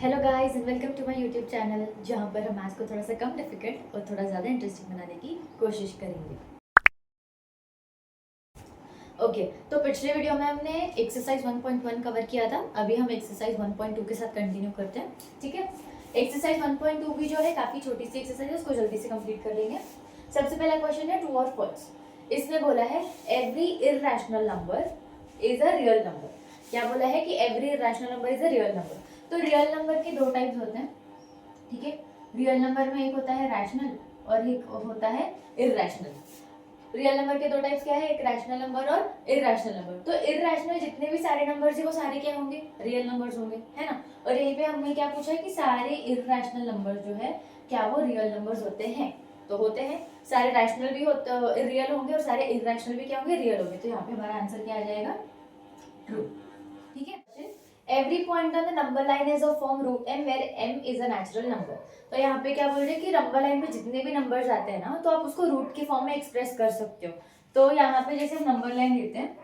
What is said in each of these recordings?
Hello guys and welcome to my YouTube channel जहाँ पर हम मैथ्स को थोड़ा सा कम डिफिकल्ट और थोड़ा ज़्यादा इंटरेस्टिंग बनाने की कोशिश करेंगे। ओके तो पिछले वीडियो में हमने एक्सरसाइज 1.1 कवर किया था। अभी हम एक्सरसाइज 1.2 के साथ कंटिन्यू करते हैं। ठीक है, एक्सरसाइज 1.2 भी जो है काफ़ी छोटी सी एक्सरसाइज है, उसको जल्दी से कंप्लीट कर लेंगे। सबसे पहला क्वेश्चन है ट्रू और फॉल्स। इसमें बोला है every irrational number is a real number. क्या बोला है कि every irrational number is a real number. तो रियल नंबर के दो टाइप्स होते हैं। ठीक है, रियल नंबर में एक होता है रैशनल और एक होता है इररेशनल। रियल नंबर के दो टाइप्स क्या है, एक रैशनल नंबर और इररेशनल नंबर। तो इररेशनल जितने भी सारे नंबर्स है वो सारे क्या होंगे, रियल नंबर्स होंगे, है ना। और यहीं पे हमने क्या पूछा है कि सारे इररेशनल नंबर जो है क्या वो रियल नंबर्स होते हैं। तो होते हैं, सारे रैशनल भी होते रियल होंगे और सारे इररेशनल भी क्या होंगे, रियल होंगे। तो यहाँ पे हमारा आंसर क्या आ जाएगा, ट्रू। ठीक है, every point on the number line is of form root m where m is a natural number. तो यहाँ पे क्या बोल रहे हैं कि नंबर लाइन में जितने भी नंबर्स आते हैं ना, तो आप उसको रूट के फॉर्म में एक्सप्रेस कर सकते हो। तो यहाँ पे जैसे हम नंबर लाइन लेते हैं,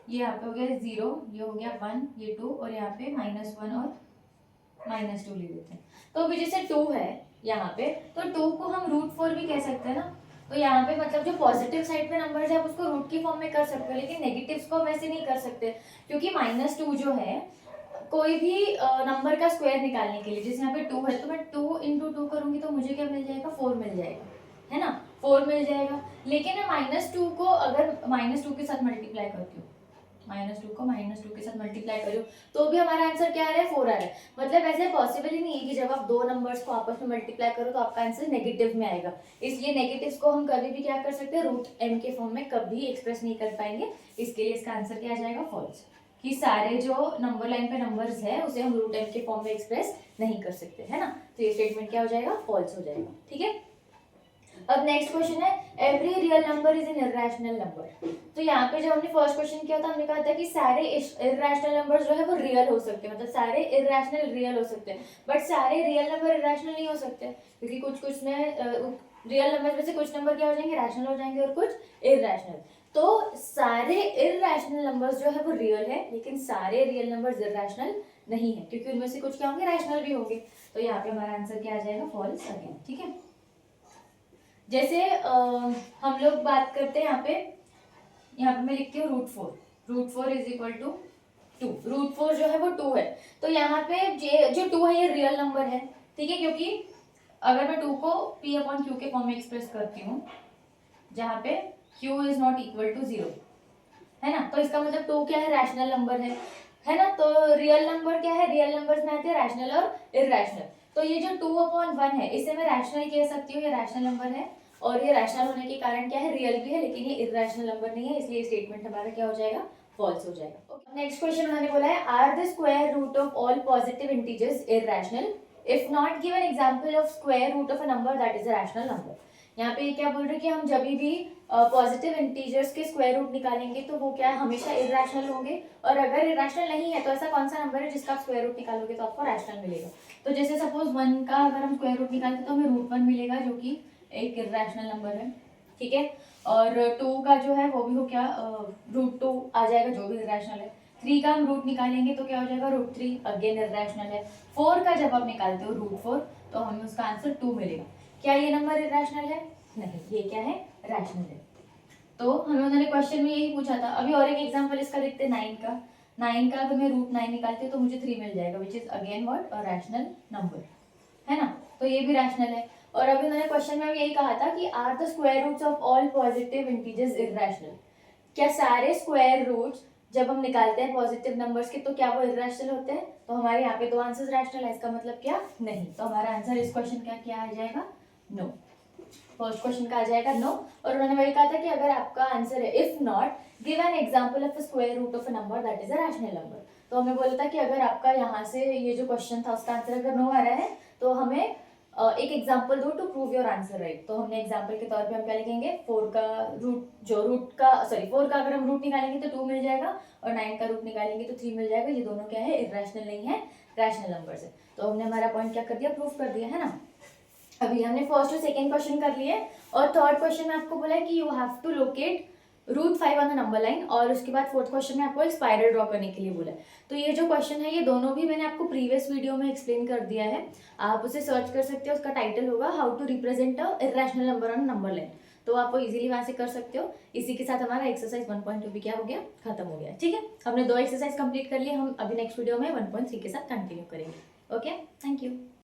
ये यहाँ पे हो गया 0, ये हो गया 1, ये 2 और यहाँ पे -1 और -2 ले लेते हैं। तो अभी जैसे 2 है यहाँ पे, तो 2 को हम √4 भी कह सकते हैं ना। तो यहाँ पे मतलब जो पॉजिटिव साइड पे नंबर है आप उसको रूट की फॉर्म में कर सकते हो, लेकिन नेगेटिव्स को वैसे नहीं कर सकते, क्योंकि -2 जो है कोई भी नंबर का स्क्वायर निकालने के लिए, जैसे यहाँ पे 2 है तो मैं 2 इंटू 2 करूंगी तो मुझे क्या मिल जाएगा, 4 मिल जाएगा, है ना, 4 मिल जाएगा। लेकिन मैं -2 को अगर -2 के साथ मल्टीप्लाई करती हूँ, -2 को -2 के साथ मल्टीप्लाई करूँ तो भी हमारा आंसर क्या आ रहा है, 4 आ रहा है। मतलब ऐसे पॉसिबल ही नहीं है कि जब आप दो नंबर्स को आपस में मल्टीप्लाई करो तो आपका आंसर नेगेटिव में आएगा। इसलिए नेगेटिव्स को हम कभी भी क्या कर सकते हैं, √m के फॉर्म में कभी एक्सप्रेस नहीं कर पाएंगे। इसके लिए इसका आंसर क्या आ जाएगा, फॉल्स। कि सारे जो नंबर लाइन पे नंबर्स है उसे हम √m के फॉर्म में एक्सप्रेस नहीं कर सकते, है ना। तो ये स्टेटमेंट क्या हो जाएगा, फॉल्स हो जाएगा। ठीक है, अब नेक्स्ट क्वेश्चन है every real number is an irrational number. तो यहाँ पे जब हमने फर्स्ट क्वेश्चन किया था हमने कहा था कि सारे इररेशनल नंबर्स जो है वो रियल हो सकते हैं, मतलब सारे इररेशनल रियल हो सकते हैं। बट सारे रियल नंबर इररेशनल नहीं हो सकते, क्योंकि कुछ कुछ में रियल नंबर में से कुछ नंबर क्या हो जाएंगे, रैशनल हो जाएंगे और कुछ इररेशनल। तो सारे इररेशनल नंबर्स जो है वो रियल है, लेकिन सारे रियल नंबर्स इररेशनल नहीं है, क्योंकि उनमें से कुछ क्या होंगे, रैशनल भी होंगे। तो यहाँ पे हमारा आंसर क्या आ जाएगा, फॉल्स अगेन। ठीक है, जैसे हम लोग बात करते हैं यहाँ पे मैं लिखती हूँ √4 इज इक्वल टू 2। √4 जो है वो 2 है। तो यहाँ पे जो 2 है ये रियल नंबर है। ठीक है, क्योंकि अगर मैं 2 को p/q के फॉर्म में एक्सप्रेस करती हूँ जहाँ पे q is not equal to 0, है ना, तो इसका मतलब 2 क्या है, रैशनल नंबर है ना। तो रियल नंबर क्या है, रियल नंबर्स में आते हैं रैशनल और इररेशनल। तो ये जो 2/1 है इसे मैं रैशनल कह सकती हूँ, ये रैशनल नंबर है और ये रैशनल होने के कारण क्या है, रियल भी है, लेकिन ये इररेशनल नंबर नहीं है, इसलिए स्टेटमेंट हमारा क्या हो जाएगा, फॉल्स हो जाएगा। नेक्स्ट क्वेश्चन उन्होंने बोला है are the square root of all positive integers irrational if not given example of square root of a number that is a rational number. यहाँ पे ये क्या बोल रहे हैं कि हम जब भी पॉजिटिव इंटीजर्स के स्क्वायर रूट निकालेंगे तो वो क्या हमेशा इररेशनल होंगे, और अगर इररेशनल नहीं है तो ऐसा कौन सा नंबर है जिसका आप स्क्वायर रूट निकालोगे तो आपको रैशनल मिलेगा। तो जैसे सपोज 1 का अगर हम स्क्वायर रूट निकालते तो हमें √1 मिलेगा जो कि एक इररेशनल नंबर है। ठीक है, और 2 का जो है वो भी हो क्या, √2 आ जाएगा जो भी इररेशनल है। 3 का हम रूट निकालेंगे तो क्या हो जाएगा, √3 अगेन इररेशनल है। 4 का जब आप निकालते हो √4 तो हमें उसका आंसर 2 मिलेगा। क्या ये नंबर इररेशनल है, नहीं, ये क्या है, रैशनल है। तो हमें उन्होंने क्वेश्चन में यही पूछा था। अभी और एक एग्जांपल इसका देखते हैं 9 का अगर मैं √9 निकालती हूँ तो मुझे 3 मिल जाएगा, which is again what, a rational number, है ना। तो ये भी रैशनल है। और अभी उन्होंने क्वेश्चन में यही कहा था कि are the square roots of all positive integers irrational. क्या सारे स्क्वायर रूट्स जब हम निकालते हैं पॉजिटिव नंबर्स के तो क्या वो इररेशनल होते हैं। तो हमारे यहाँ पे दो आंसर्स रैशनल है, इसका मतलब क्या, नहीं। तो हमारा आंसर इस क्वेश्चन का क्या आ जाएगा, नो। फर्स्ट क्वेश्चन का आ जाएगा नो। और उन्होंने वही कहा था कि अगर आपका आंसर है if not give an example of a square root of a number that is a rational number. तो हमें बोला था कि अगर आपका यहाँ से ये जो क्वेश्चन था उसका आंसर अगर नो आ रहा है तो हमें एक एग्जांपल दो to prove your answer right. तो हमने एग्जांपल के तौर पे हम क्या लिखेंगे, 4 का अगर हम रूट निकालेंगे तो 2 मिल जाएगा और 9 का रूट निकालेंगे तो 3 मिल जाएगा। ये दोनों क्या है, इररेशनल नहीं है, रैशनल नंबर्स है। तो हमने हमारा पॉइंट क्या कर दिया, प्रूव कर दिया, है ना। अभी हमने फर्स्ट और सेकंड क्वेश्चन कर लिए और थर्ड क्वेश्चन में आपको बोला है कि you have to locate √5 on the number line, और उसके बाद फोर्थ क्वेश्चन में आपको एक स्पाइरल ड्रॉ करने के लिए बोला है। तो ये जो क्वेश्चन है ये दोनों भी मैंने आपको प्रीवियस वीडियो में एक्सप्लेन कर दिया है, आप उसे सर्च कर सकते हो। उसका टाइटल होगा how to represent a irrational number on number line, तो आप वो इजीली वहां से कर सकते हो। इसी के साथ हमारा एक्सरसाइज 1.2 भी क्या हो गया, खत्म हो गया। ठीक है, हमने 2 एक्सरसाइज कंप्लीट कर लिए, हम अभी नेक्स्ट वीडियो में 1.3 के साथ कंटिन्यू करेंगे। Okay, thank you.